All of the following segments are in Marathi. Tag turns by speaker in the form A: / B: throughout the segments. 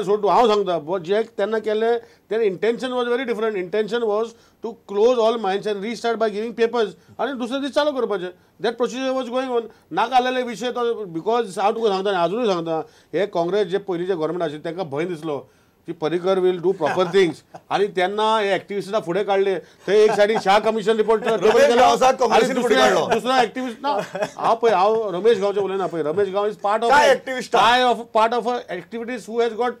A: सोडू हांव सांगता जे तेन्ना केले तेन्ना intention was very different. Intention was to close all mines and restart by giving papers आनी दुसरे दीस चालू करपाचें. That procedure was going on. नाका आसलेले विशय तो बिकॉज हांव तुका सांगता आनी अजूनय सांगता हे काँग्रेस जे पयलींचे गव्हर्मेंट आशिल्ले तांकां भंय दिसलो की Parrikar will do proper things आणि त्यांना हे ऍक्टिव्हिस्टांना फुडें काढले. थंय एक सायडीन शाह कमिशन रिपोर्ट दुसरो ऍक्टिव्हिस्ट ना हांव रमेश गांवचे उलयना पळय. रमेश गांव is part of activities who has got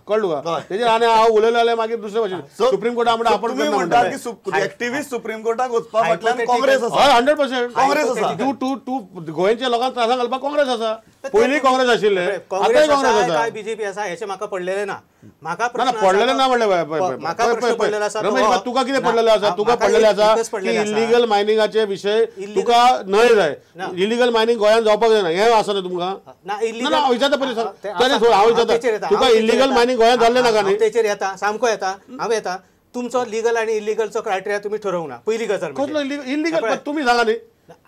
A: कळलो का तेजेर आनी हांव उलयलो जाल्यार मागीर दुसरे भाशेन सुप्रीम कोर्टा म्हणटा आपण
B: म्हणटा की ऍक्टिव्हिस्ट सुप्रीम कोर्टाक वचपा फाटल्यान काँग्रेस आसा.
A: हय 100%
B: काँग्रेस आसा.
A: तू गोंयच्या लोकांक त्रासाक घालपाक काँग्रेस आसा. पयलीं काँग्रेस आशिल्ले आतांय काँग्रेस आसा.
C: काय बीजेपी आसा हेचे म्हाका पडलेले ना. म्हाका
A: पडलेले ना म्हणले रमेश तुका कितें पडलेले आसा. तुका पडलेले आसा की इलिगल मायनिंगाचे विशय तुका न्हय जाय. इलिगल मायनिंग गोंयांत जावपाक जायना हें आसा न्हू तुमकां. हांव विचारता पयलीं हांव विचारता तुका इलिगल मायनिंग गोंयांत जाल्लें नाका न्ही.
C: तेचेर येता सामको येता हांव येता. तुमचो लिगल आनी इलिगलचो क्रायटेरिया तुमी ठरवंक ना. पयली गजाल
A: कसलो इलिगल तुमी सांगा न्ही.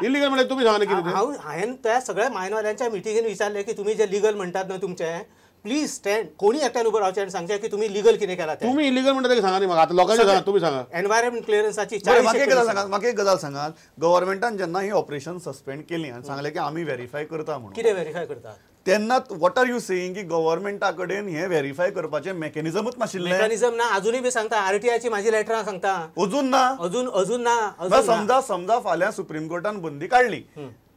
A: इलिगल म्हणजे तुमी सांगा न्ही कितें.
C: हांवें त्या सगळ्या मायनॉरांच्या मिटिंगेन विचारलें की तुमी जे लिगल म्हणटात न्हय तुमचे प्लीज स्टँड कोणी एकट्यान उबो रावचें आनी सांगचें की तुमी लिगल कितें केलां.
A: तुमी इलिगल म्हणटा तें सांगा न्ही म्हाका. आतां लोकांचें सांगा तुमी सांगा.
C: एनवायरमेंट क्लिअरन्साची
B: म्हाका एक गजाल सांगात. गव्हर्मेंटान जेन्ना ही ऑपरेशन सस्पेंड केली आनी सांगलें की आमी व्हेरीफाय करता म्हणून
C: कितें व्हेरीफाय करता
B: तेन्ना वॉट आर यू सेईंग की गव्हर्मेंटा कडेन हे व्हेरीफाय करपाचें मेकॅनिझमूच नाशिल्लें.
C: मेकॅनिझम ना अजूनय बी सांगता. आरटीआयची माझी लेटरां सांगता
B: अजून ना
C: अजून ना.
B: समजा फाल्यां सुप्रीम कोर्टान बंदी काडली.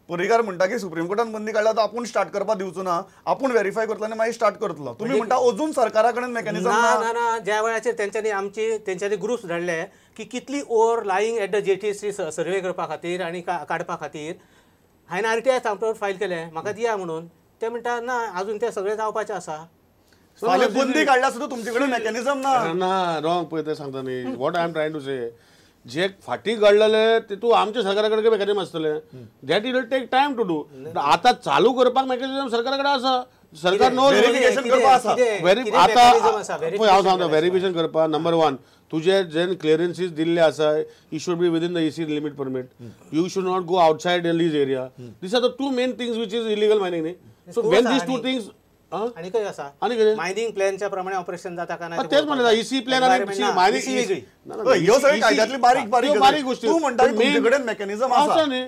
B: पर्रीकार म्हणटा की सुप्रीम कोर्टान बंदी काडला तर आपूण स्टार्ट करपाक दिवचो ना. आपूण व्हेरीफाय करतलो आनी मागीर स्टार्ट करतलो. तुमी म्हणटा अजून सरकारा कडेन मेकॅनिझम
C: ना. ना ज्या वेळाचेर तेंच्यांनी ग्रुप्स धाडले की कितली overlying at the JTC survey करपा खातीर आनी काडपा खातीर हांवें आरटीआय सांगतो फायल केलें म्हाका दिया म्हणून. ते म्हणटा ना अजून ते सगळें जावपाचें आसा.
B: बंदी काडल्या सुद्दां तुमचे कडेन मेकॅनिझम
A: ना. रॉंग पळय तें सांगता न्ही. What I am trying to say जे फाटीं घडलेले तितून आमच्या सरकारा कडेन मेकॅनिझम आसतलें. That it will take time to do. आतां चालू करपाक मेकॅनिझम सरकारा कडेन आसा. सरकार नो
B: व्हेरिफिकेशन करपाक आसा.
A: आतां हांव सांगता व्हेरिफिकेशन करपाक नंबर 1 तुझे जे क्लिअरन्सीस दिल्ले आसा you should be within the EC limit permit. You should not go outside lease area. These are the 2 main things which is illegal mining न्ही. सो वेन दीस 2 थिंग्स
C: आणि काय आसा
A: आणि कितें
C: मायनिंग प्लॅनच्या प्रमाणे ऑपरेशन जाता का नाही
A: तेच म्हणटा. EC प्लॅन आणि मायनिंग
C: वेगळी.
B: ह्यो सगळ्यो कायद्यांतली बारीक गोष्टी. तू म्हणटा तुमचे कडेन मेकॅनिझम आसा न्ही.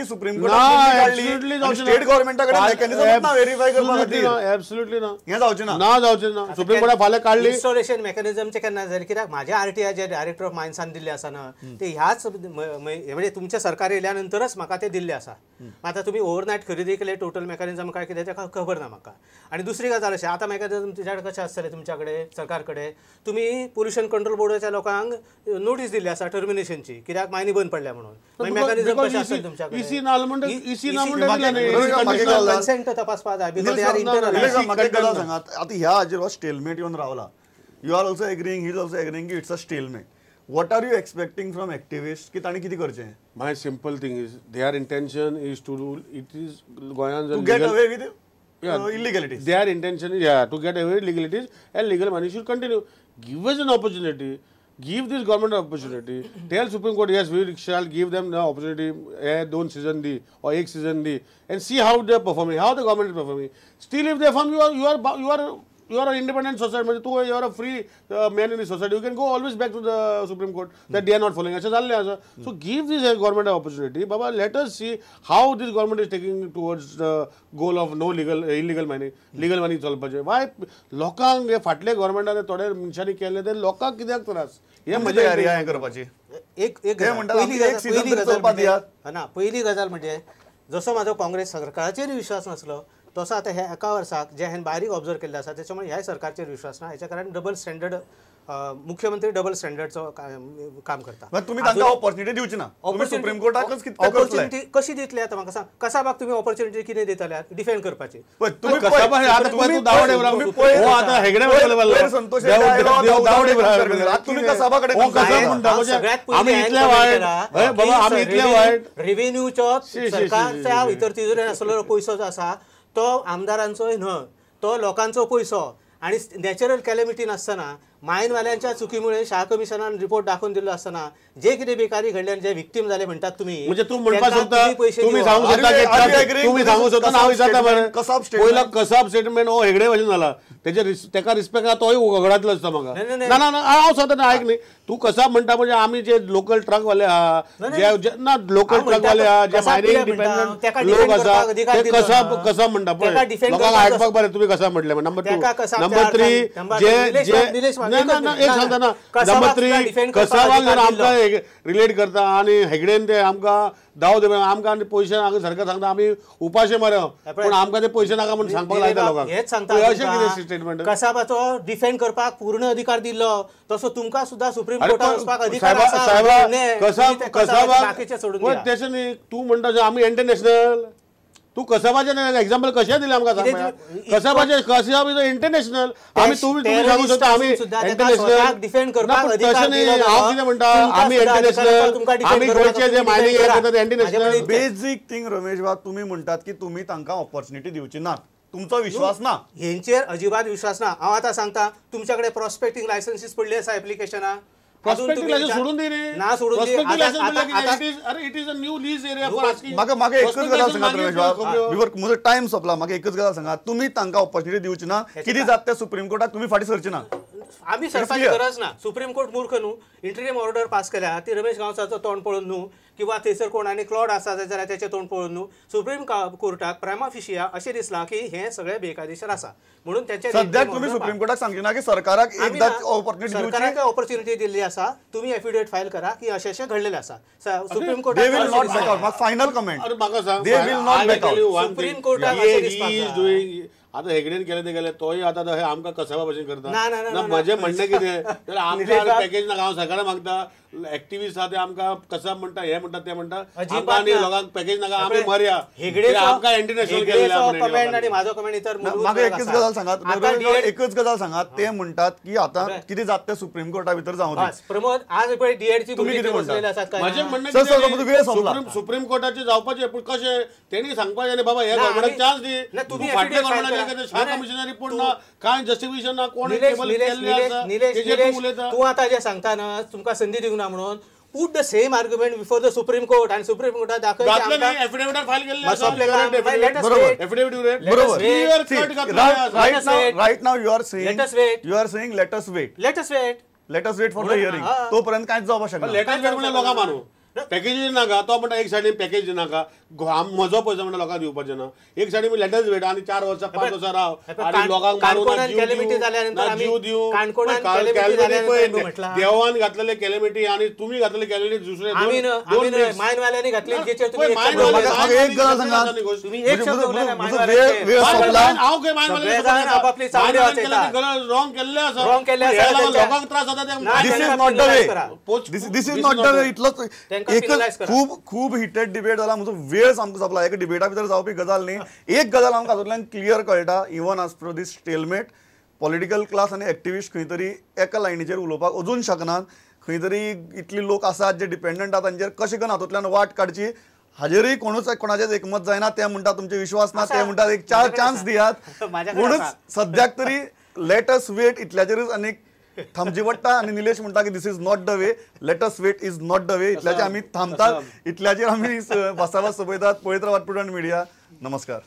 B: सुप्रीम स्टेट गव्हर्मेंटाकडे मेकॅनिझम ना व्हेरीफाय करपा खातीर.
A: एब्सोल्युटली ना.
B: हें जावचें ना.
A: जावचें ना. सुप्रीम कोर्टान फाल्यां काडली
C: इन्स्टॉलेशन मेकॅनिझमचे केन्ना जालें कित्याक म्हाज्या आरटीआय जे डायरेक्टर ऑफ मायन्सान दिल्ले आसा ना ते ह्याच म्हणजे तुमच्या सरकार येयल्या नंतरच म्हाका ते दिल्ले आसा. आतां तुमी ओव्हरनायट खरेदी केले टोटल मेकॅनिझम काय कितें तेका खबर ना म्हाका. आनी दुसरी गजाल अशें आतां मेकॅनिझम तुज्या कशें आसतलें तुमच्या कडेन सरकार कडेन तुमी पोल्युशन कंट्रोल बोर्डाच्या लोकांक नोटीस दिल्ली आसा टर्मिनेशनची कित्याक मायनी बंद पडल्या म्हणून. मेकॅनिझम कशें आसतलें तुमच्या कडेन
A: EC ना म्हणटा EC ना
C: म्हणटा कन्सेंट तपासपा जाय बिकॉज दे आर इंटरनल.
B: सांगात आतां ह्या हाजेर स्टेलमेट येवन रावला. You are also agreeing he is also agreeing की it's a stalemate. What are you expecting from activist की तांणी कितें करचें.
A: My simple thing is their intention is to do it is गोंयांत
B: get away with illegalities.
A: Their intention is to get away with illegalities and legal money should continue. Give us an opportunity. Give this government an opportunity. Tell Supreme Court, yes, we shall give them the opportunity. 2 season di or 1 season di and see how they are performing, how the government is performing. Still, if they form, you are an independent society. You are a free man in the society. You can go always back to the Supreme Court that they are not following. So give this government an opportunity. Baba, let us see how this government is taking towards the goal of no illegal mining. Legal mining चलपाचें. Why लोकांक हे फाटले गव्हर्मेंटान थोडे मनशांनी केले ते लोकांक कित्याक त्रास. हे मजा
B: हें करपाची.
C: पहिली गजाल म्हणजे जसो म्हाजो काँग्रेस सरकाराचेर विश्वास नासलो तसो आतां हे एका वर्साक जे हांवें बारीक ऑब्जर्व केल्लें आसा त्याच्यामुळे ह्या सरकारचेर विश्वास ना. हेच्या कारण डबल स्टँडर्ड मुख्यमंत्री डबल स्टँडर्डचो काम करता.
B: तुमी तांकां ऑपॉर्च्युनिटी दिवची ना. तुमी सुप्रीम कोर्टाकच कितें
C: ऑपॉर्च्युनिटी कशी दितले आतां म्हाका सांग. कसाबाक तुमी ऑपॉर्च्युनिटी कितें दितल्यात डिफेंड करपाची.
B: तुमी
A: कसाबा आतां तुमी दावडे हो आतां हेगडे बोलले
B: संतोष
C: तुमी कसाबा कडेन आमी इतले वायट बाबा आमी इतले वायट रेव्हेन्यूचो सरकारच्या भितर तिजोरीन आसलेलो पयसो जो आसा तो आमदारांचोय न्हय तो लोकांचो पयसो. आणि नॅचरल कॅलेमिटी नासतना मायनवाल्यांच्या चुकीमुळे शाळा कमिशनान रिपोर्ट दाखवून दिलो असताना जे कितें बेकारी घडल्यान जे विक्टीम झाले म्हणतात तुम्ही,
A: म्हणजे तू म्हणपाक सोदता तुम्ही सांगू शकता तुम्ही सांगू शकता हांव विचारता मरे पयलो कसाब स्टेटमेंट हो हेगडे भशेन जाला तेका रिस्पेक्ट तोय उगडातलो आसता म्हाका ना ना हांव सांगता आयक न्ही तू कसाब म्हणटा म्हणजे आमी जे लोकल ट्रकवाले आहा जे ना लोकल ट्रकवाले आहा जे मायनिंग डिपेंडंट लोक आसा ते कसाब म्हणटा पळय लोकांक आयकपाक बरें तुम्ही कसाब म्हटले नंबर 2 नंबर 3 जे ना एक सांगता ना नंबर 3 कसाबाक जर आमकां रिलेट करता आणि हेगडेन ते आमकां दाव दे आमकां आनी पयशे सरकार सांगता आमी उपाशे मरे पण आमकां ते पयशे नाका म्हणून सांगपाक लायता लोकांक
C: हेच सांगता
A: अशें कितें स्टेटमेंट
C: कसाबाचो डिफेंड करपाक पूर्ण अधिकार दिल्लो तसो तुमकां सुद्धा सुप्रीम कोर्टाक वचपाक अधिकार आसा
A: कसाबाक तशें न्ही तू म्हणटा आमी इंटरनॅशनल तू कसाबाचे एक्झाम्पल कशें दिलें आमकां सांग कसाबाचे कसाब इज इंटरनॅशनल आमी तुम्ही सांगू शकता आमी इंटरनॅशनल
C: डिफेंड करपाक अधिकार
A: दिलो हांव कितें म्हणटा आमी इंटरनॅशनल आमी गोंयचे जे मायनिंग करतात इंटरनॅशनल
B: बेसिक थिंग रमेश बाब तुम्ही म्हणतात की तुम्ही तांकां ऑपॉर्च्युनिटी दिवची ना तुमचो विश्वास ना
C: हेंचेर अजिबात विश्वास ना हांव आतां सांगता तुमच्याकडे प्रॉस्पेक्टिंग लायसन्सीस पडले आसा एप्लिकेशना
A: प्रॉस्पेक्टिंग लायसन्स सोडून दी रे
C: ना सोडून दी
A: it is a new lease area for asking
B: म्हाका एकच गजाल सांगात रमेश बाब बिफोर म्हजो टायम सोंपला म्हाका एकच गजाल सांगात तुम्ही तांकां ऑपॉर्च्युनिटी दिवची ना कितें जाता तें सुप्रीम कोर्टाक तुम्ही फाटी सरची ना
C: आम्ही सरपाची गरज ना सुप्रीम कोर्ट मूर्ख न्हू इंटरिम ऑर्डर पास केल्या ती रमेश गांवसाचो तोंड पळोवन न्हू किंवा थंयसर कोणानी क्लॉड आसा जाल्यार त्याचे तोंड पळोवन न्हू सुप्रीम कोर्टाक प्रायमा फिशिया अशें दिसलां की हे सगळे बेकायदेशीर आसा म्हणून त्याचे
B: सद्याक तुम्ही सुप्रीम कोर्टाक सांगची ना की सरकाराक एकदा ऑपॉर्च्युनिटी दिवची
C: सरकाराक ऑपॉर्च्युनिटी दिल्ली आसा तुम्ही एफिडेविट फायल करा की अशें घडलेलें आसा supreme court
B: they will not back out my final comment
A: अरे म्हाका सांग
B: they will not back out
C: supreme कोर्टाक अशें दिसपाक
A: आता हेगडेन गेले तोय आता हे आमकां कसाबा भशेन करता
C: ना
A: म्हजें म्हणणें कितें तर आमकां पॅकेज नाका हांव सरकारा मागता एक्टिविस्ट आहा ते आमकां कसाब म्हणटा हे म्हणटा ते म्हणटा आमकां आनी लोकांक पॅकेज नाका आमी मरया आमकां इंटरनॅशनल
C: कमेंट आणि माझो कमेंट इतर
B: म्हाका एकच गजाल सांगात एकच गजाल सांगात ते म्हणटात की आता कितें जाता तें सुप्रीम कोर्टा भितर जावं दी
C: प्रमोद आज पळय डीएडची
B: तुम्ही कितें म्हणटा
A: म्हजें म्हणणें सुप्रीम कोर्टाचें जावपाचें पूण कशें तेणी सांगपाचें आनी बाबा हे गव्हर्मेंटाक चान्स दी
C: तुम्ही
A: फाटल्या गव्हर्मेंटाचें शाळा कमिशनर रिपोर्ट ना कांय जस्टिफिकेशन ना कोण टेबल केल्लें आसा तेजेर तूं उलयता
C: तूं आतां जें सांगता ना तुमकां संदी दिवंक ना म्हणून put the same argument before the Supreme Court and Supreme Court दाखव
A: की affidavit फाइल केलेलं
C: आहे
B: right now you are saying let us wait for the hearing तोपर्यंत कांयच जावपाक शकना
A: let us wait म्हणजे लोकां मानू पॅकेज नाका तो म्हणटा एक सायडीन पॅकेज नाका म्हजो पयसो म्हणटा लोकांक दिवपाचें ना एक सायडीन लेटर्स वेट आनी 4 वर्सां 5 वर्सां राव आनी लोकांक मारून जीव दिवं देवान घातलेले कॅलेमिटी आनी तुमी घातलेले कॅलेमिटी दुसरे
C: मायनवाल्यांनी घातले जेचेर तुम्ही
B: एक गजाल सांगात
C: तुम्ही एक शब्द उलयना
B: हांव
A: खंय मायनवाल्यांनी
C: आपापली चावडी
A: रॉंग केल्ले आसा लोकांक त्रास जाता
B: दिस इज नॉट द वे इतलोच एकच खूब हिटेड डिबेट जाला म्हजो वेळ सामको सोंपला एका डिबेटा भितर जावपी गजाल न्ही एक गजाल आमकां हातूंतल्यान क्लियर कळटा इवन आज पर दीस स्टेलमेट पॉलिटिकल क्लास आनी एक्टिविस्ट खंय तरी एका लायनीचेर उलोवपाक अजून शकनात खंय तरी इतली लोक आसात जे डिपेंडंट आहात तांचेर कशें करून हातूंतल्यान वाट काडची हाजेरय कोणाचेच एकमत जायना ते म्हणटा तुमचे विश्वास ना ते म्हणटात एक 4 चान्स दियात म्हणून सद्याक तरी लेट अस वेट इतल्याचेरच आनीक थांबची पडटा आनी निलेश म्हणटा की this is not the way let us wait is not the way इतल्याचेर आमी थांबतात इतल्याचेर आमी भासाभास सोपयतात पळयत रावात प्रुडंट मिडिया नमस्कार.